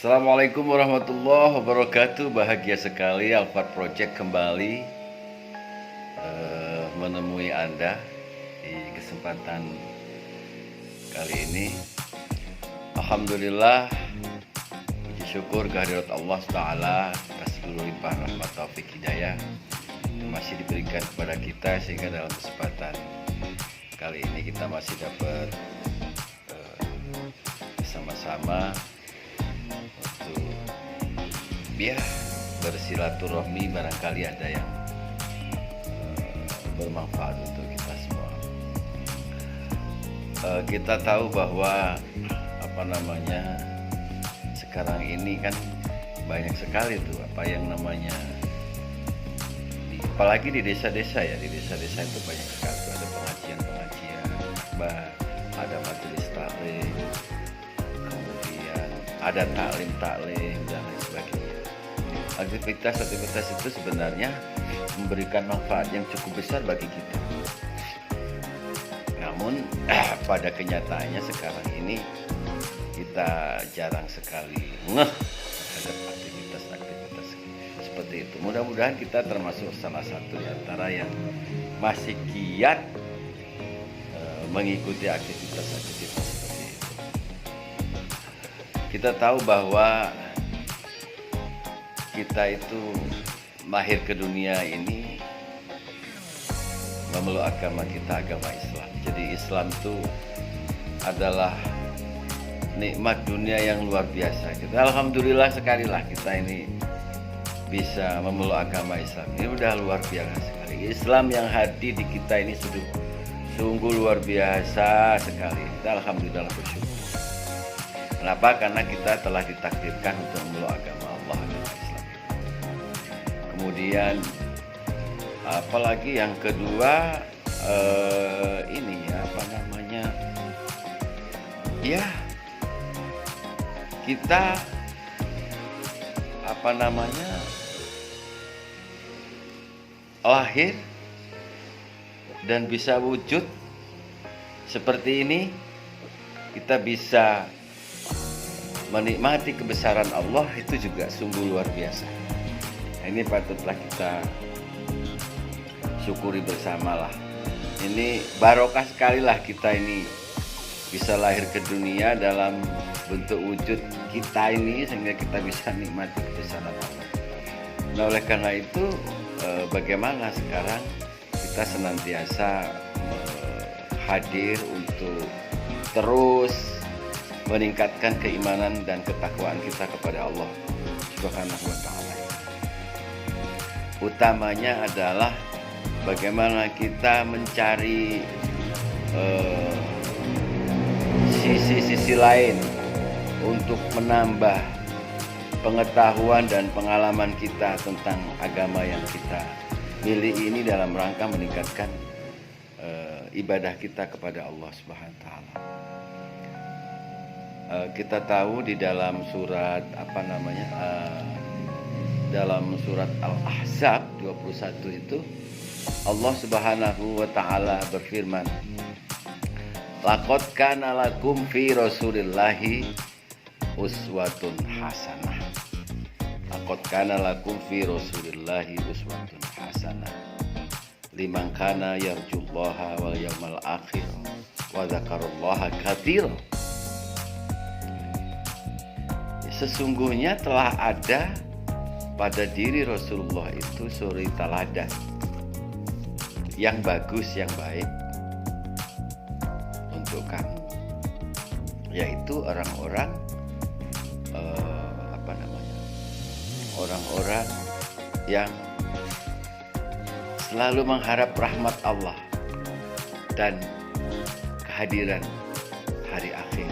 Assalamualaikum warahmatullahi wabarakatuh. Bahagia sekali Alphard Project kembali menemui Anda di kesempatan kali ini. Alhamdulillah, puji syukur kehadirat Allah Ta'ala atas seluruh limpahan rahmat taufik hidayah yang masih diberikan kepada kita, sehingga dalam kesempatan kali ini kita masih dapat bersama-sama untuk bersilaturahmi. Barangkali ada yang bermanfaat untuk kita semua. Kita tahu bahwa sekarang ini kan banyak sekali tuh yang namanya apalagi di desa-desa ya, di desa-desa itu banyak sekali tuh, ada pengajian, ada majelis taklim, kemudian ada taklim dan lain sebagainya. Aktivitas itu sebenarnya memberikan manfaat yang cukup besar bagi kita. Namun pada kenyataannya sekarang ini kita jarang sekali terhadap aktivitas seperti itu. Mudah-mudahan kita termasuk salah satu di antara yang masih giat mengikuti aktivitas seperti itu. Kita tahu bahwa kita itu lahir ke dunia ini memeluk agama kita, agama Islam. Jadi Islam itu adalah nikmat dunia yang luar biasa. Kita alhamdulillah sekali lah kita ini bisa memeluk agama Islam. Ini udah luar biasa sekali. Islam yang hadir di kita ini sungguh luar biasa sekali. Kita alhamdulillah bersyukur. Kenapa? Karena kita telah ditakdirkan untuk memeluk agama Allah, agama Islam. Kemudian apalagi yang kedua, kita lahir dan bisa wujud seperti ini. Kita bisa menikmati kebesaran Allah, itu juga sungguh luar biasa. Nah, ini patutlah kita syukuri bersamalah. Ini barokah sekali lah kita ini bisa lahir ke dunia dalam bentuk wujud kita ini, sehingga kita bisa nikmati kebesaran Allah. Nah, oleh karena itu bagaimana sekarang kita senantiasa hadir untuk terus meningkatkan keimanan dan ketakwaan kita kepada Allah Subhanahu wa Ta'ala. Utamanya adalah bagaimana kita mencari sisi-sisi lain untuk menambah pengetahuan dan pengalaman kita tentang agama yang kita miliki ini, dalam rangka meningkatkan ibadah kita kepada Allah Subhanahu wa Ta'ala. Kita tahu di dalam surat dalam surat Al-Ahzab 21 itu Allah Subhanahu wa Ta'ala berfirman, laqad kana lakum fi Rasulillahi uswatun hasanah. Laqad kana lakum fi Rasulillahi uswatun hasanah liman kana yarjullaha wal yawmal akhir wa dzakarallaha katsiran. Sesungguhnya telah ada pada diri Rasulullah itu suri teladan yang bagus, yang baik untuk kamu, yaitu orang-orang yang selalu mengharap rahmat Allah dan kehadiran hari akhir,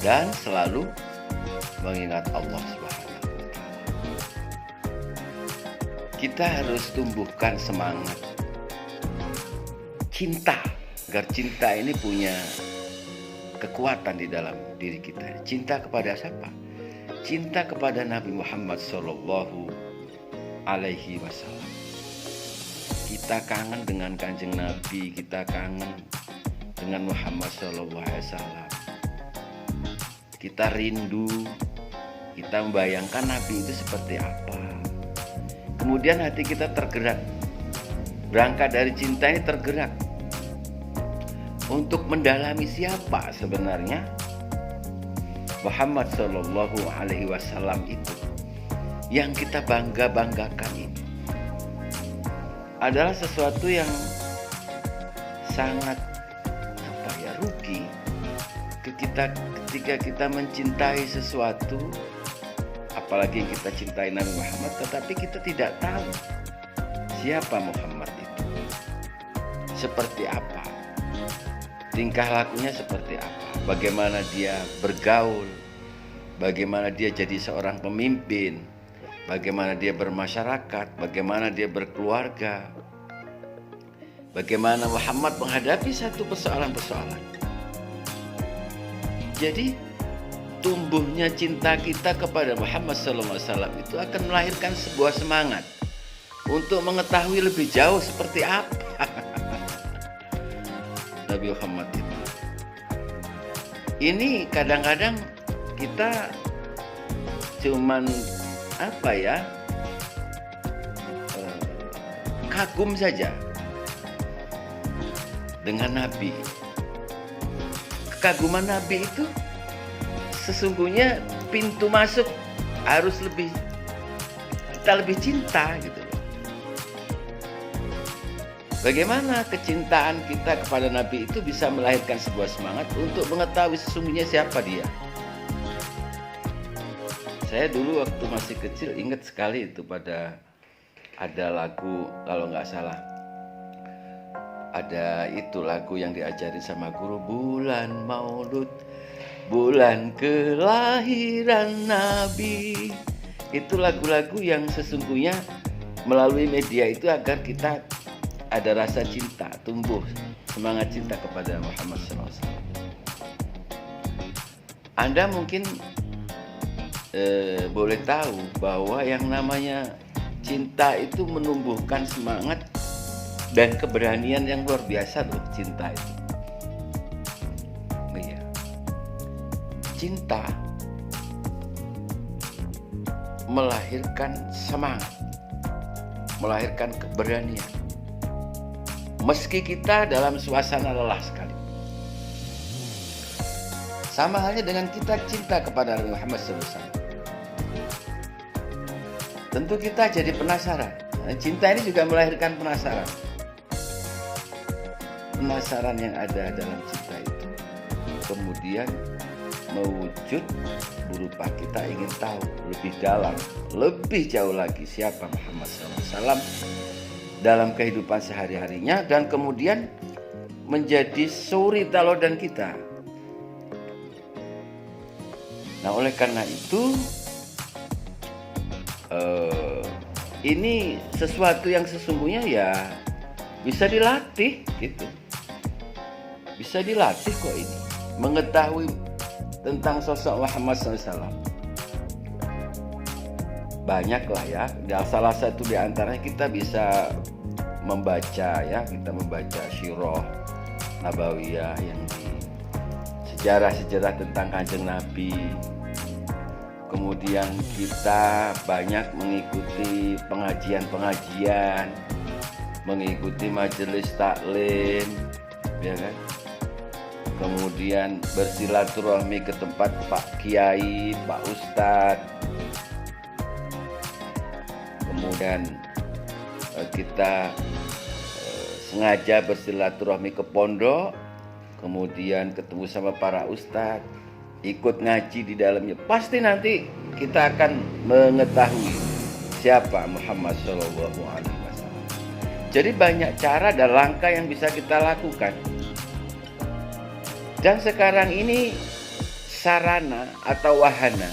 dan selalu mengingat Allah Subhanahu wa Ta'ala. Kita harus tumbuhkan semangat cinta, agar cinta ini punya kekuatan di dalam diri kita. Cinta kepada siapa? Cinta kepada Nabi Muhammad Sallallahu Alaihi Wasallam. Kita kangen dengan kanjeng Nabi, kita kangen dengan Muhammad Sallallahu Alaihi Wasallam. Kita rindu Kita membayangkan Nabi itu seperti apa. Kemudian hati kita tergerak. Berangkat dari cinta ini tergerak untuk mendalami siapa sebenarnya Muhammad Shallallahu Alaihi Wasallam itu. Yang kita banggakan ini adalah sesuatu yang sangat rugi ketika kita mencintai sesuatu, apalagi kita cintai Nabi Muhammad, tetapi kita tidak tahu siapa Muhammad itu, seperti apa, tingkah lakunya seperti apa, bagaimana dia bergaul, bagaimana dia jadi seorang pemimpin, bagaimana dia bermasyarakat, bagaimana dia berkeluarga, bagaimana Muhammad menghadapi satu persoalan-persoalan. Jadi tumbuhnya cinta kita kepada Muhammad SAW itu akan melahirkan sebuah semangat untuk mengetahui lebih jauh seperti apa Nabi Muhammad itu. Ini kadang-kadang kita cuman kagum saja dengan Nabi. Kekaguman Nabi itu sesungguhnya pintu masuk harus kita lebih cinta gitu loh. Bagaimana kecintaan kita kepada Nabi itu bisa melahirkan sebuah semangat untuk mengetahui sesungguhnya siapa dia. Saya dulu waktu masih kecil ingat sekali itu ada lagu, kalau nggak salah ada itu lagu yang diajari sama guru, bulan Maulud, bulan kelahiran Nabi. Itu lagu-lagu yang sesungguhnya melalui media itu agar kita ada rasa cinta, tumbuh semangat cinta kepada Muhammad SAW. Anda mungkin boleh tahu bahwa yang namanya cinta itu menumbuhkan semangat dan keberanian yang luar biasa loh, cinta itu. Iya. Cinta melahirkan semangat, melahirkan keberanian. Meski kita dalam suasana lelah sekali. Sama halnya dengan kita cinta kepada Nabi Muhammad SAW. Tentu kita jadi penasaran. Cinta ini juga melahirkan penasaran. Penasaran yang ada dalam cinta itu kemudian mewujud berupa kita ingin tahu lebih dalam, lebih jauh lagi siapa Muhammad SAW dalam kehidupan sehari-harinya, dan kemudian menjadi suri teladan kita. Nah, oleh karena itu ini sesuatu yang sesungguhnya ya bisa dilatih gitu. Bisa dilatih kok ini. Mengetahui tentang sosok Muhammad SAW. Banyak lah ya. Dan salah satu di antaranya kita bisa membaca ya. Kita membaca Sirah Nabawiyah yang di sejarah-sejarah tentang Kanjeng Nabi. Kemudian kita banyak mengikuti pengajian-pengajian, mengikuti majelis taklim, ya kan? Kemudian bersilaturahmi ke tempat Pak Kiai, Pak Ustadz. Kemudian kita sengaja bersilaturahmi ke pondok, kemudian ketemu sama para ustadz, ikut ngaji di dalamnya. Pasti nanti kita akan mengetahui siapa Muhammad SAW. Jadi banyak cara dan langkah yang bisa kita lakukan. Dan sekarang ini sarana atau wahana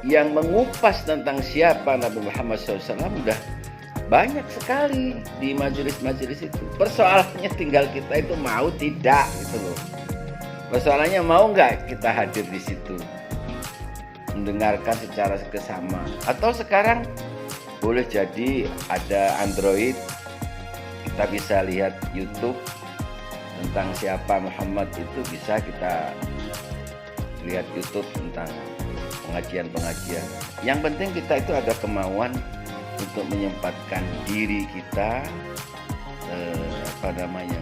yang mengupas tentang siapa Nabi Muhammad SAW sudah banyak sekali di majelis-majelis itu. Persoalannya tinggal kita itu mau tidak gitu loh. Persoalannya mau nggak kita hadir di situ, mendengarkan secara seksama. Atau sekarang boleh jadi ada Android, kita bisa lihat YouTube tentang siapa Muhammad itu, bisa kita lihat YouTube tentang pengajian-pengajian. Yang penting kita itu ada kemauan untuk menyempatkan diri kita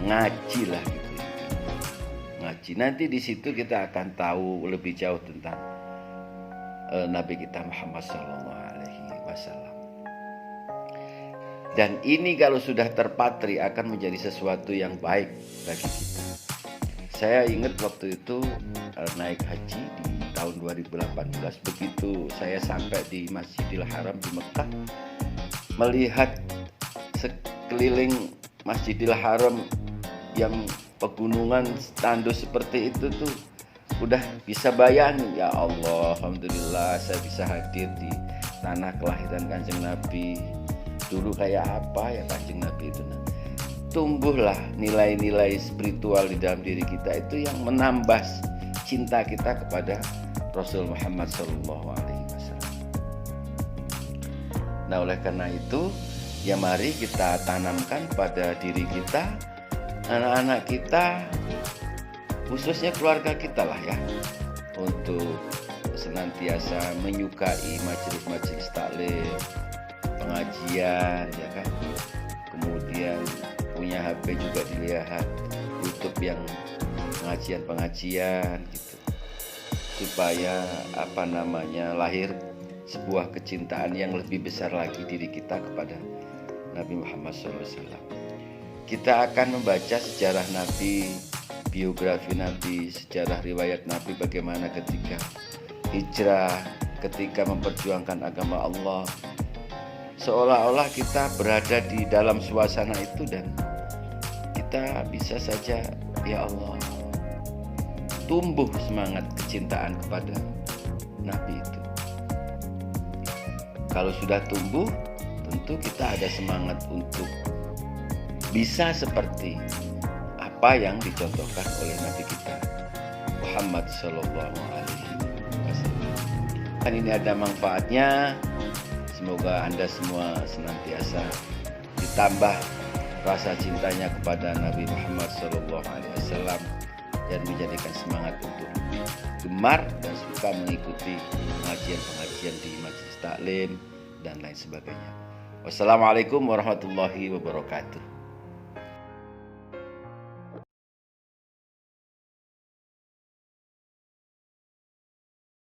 ngaji lah gitu. Ngaji. Nanti di situ kita akan tahu lebih jauh tentang Nabi kita Muhammad SAW. Dan ini kalau sudah terpatri akan menjadi sesuatu yang baik bagi kita. Saya ingat waktu itu naik haji di tahun 2018. Begitu saya sampai di Masjidil Haram di Mekah, melihat sekeliling Masjidil Haram yang pegunungan tandus seperti itu tuh udah bisa bayangin, ya Allah, alhamdulillah saya bisa hadir di tanah kelahiran Kanjeng Nabi. Dulu kayak apa ya Kanjeng Nabi itu. Tumbuhlah nilai-nilai spiritual di dalam diri kita itu yang menambah cinta kita kepada Rasul Muhammad SAW. Nah, oleh karena itu ya mari kita tanamkan pada diri kita, anak-anak kita, khususnya keluarga kita lah ya, untuk senantiasa menyukai majelis-majelis taklim, pengajian, ya kan. Kemudian punya HP juga dilihat, YouTube yang pengajian-pengajian gitu, supaya lahir sebuah kecintaan yang lebih besar lagi diri kita kepada Nabi Muhammad SAW. Kita akan membaca sejarah Nabi, biografi Nabi, sejarah riwayat Nabi bagaimana ketika hijrah, ketika memperjuangkan agama Allah. Seolah-olah kita berada di dalam suasana itu dan kita bisa saja, ya Allah, tumbuh semangat kecintaan kepada Nabi itu. Kalau sudah tumbuh, tentu kita ada semangat untuk bisa seperti apa yang dicontohkan oleh Nabi kita Muhammad SAW. Kan ini ada manfaatnya. Semoga Anda semua senantiasa ditambah rasa cintanya kepada Nabi Muhammad SAW dan menjadikan semangat untuk gemar dan suka mengikuti pengajian-pengajian di majelis taklim dan lain sebagainya. Wassalamualaikum warahmatullahi wabarakatuh.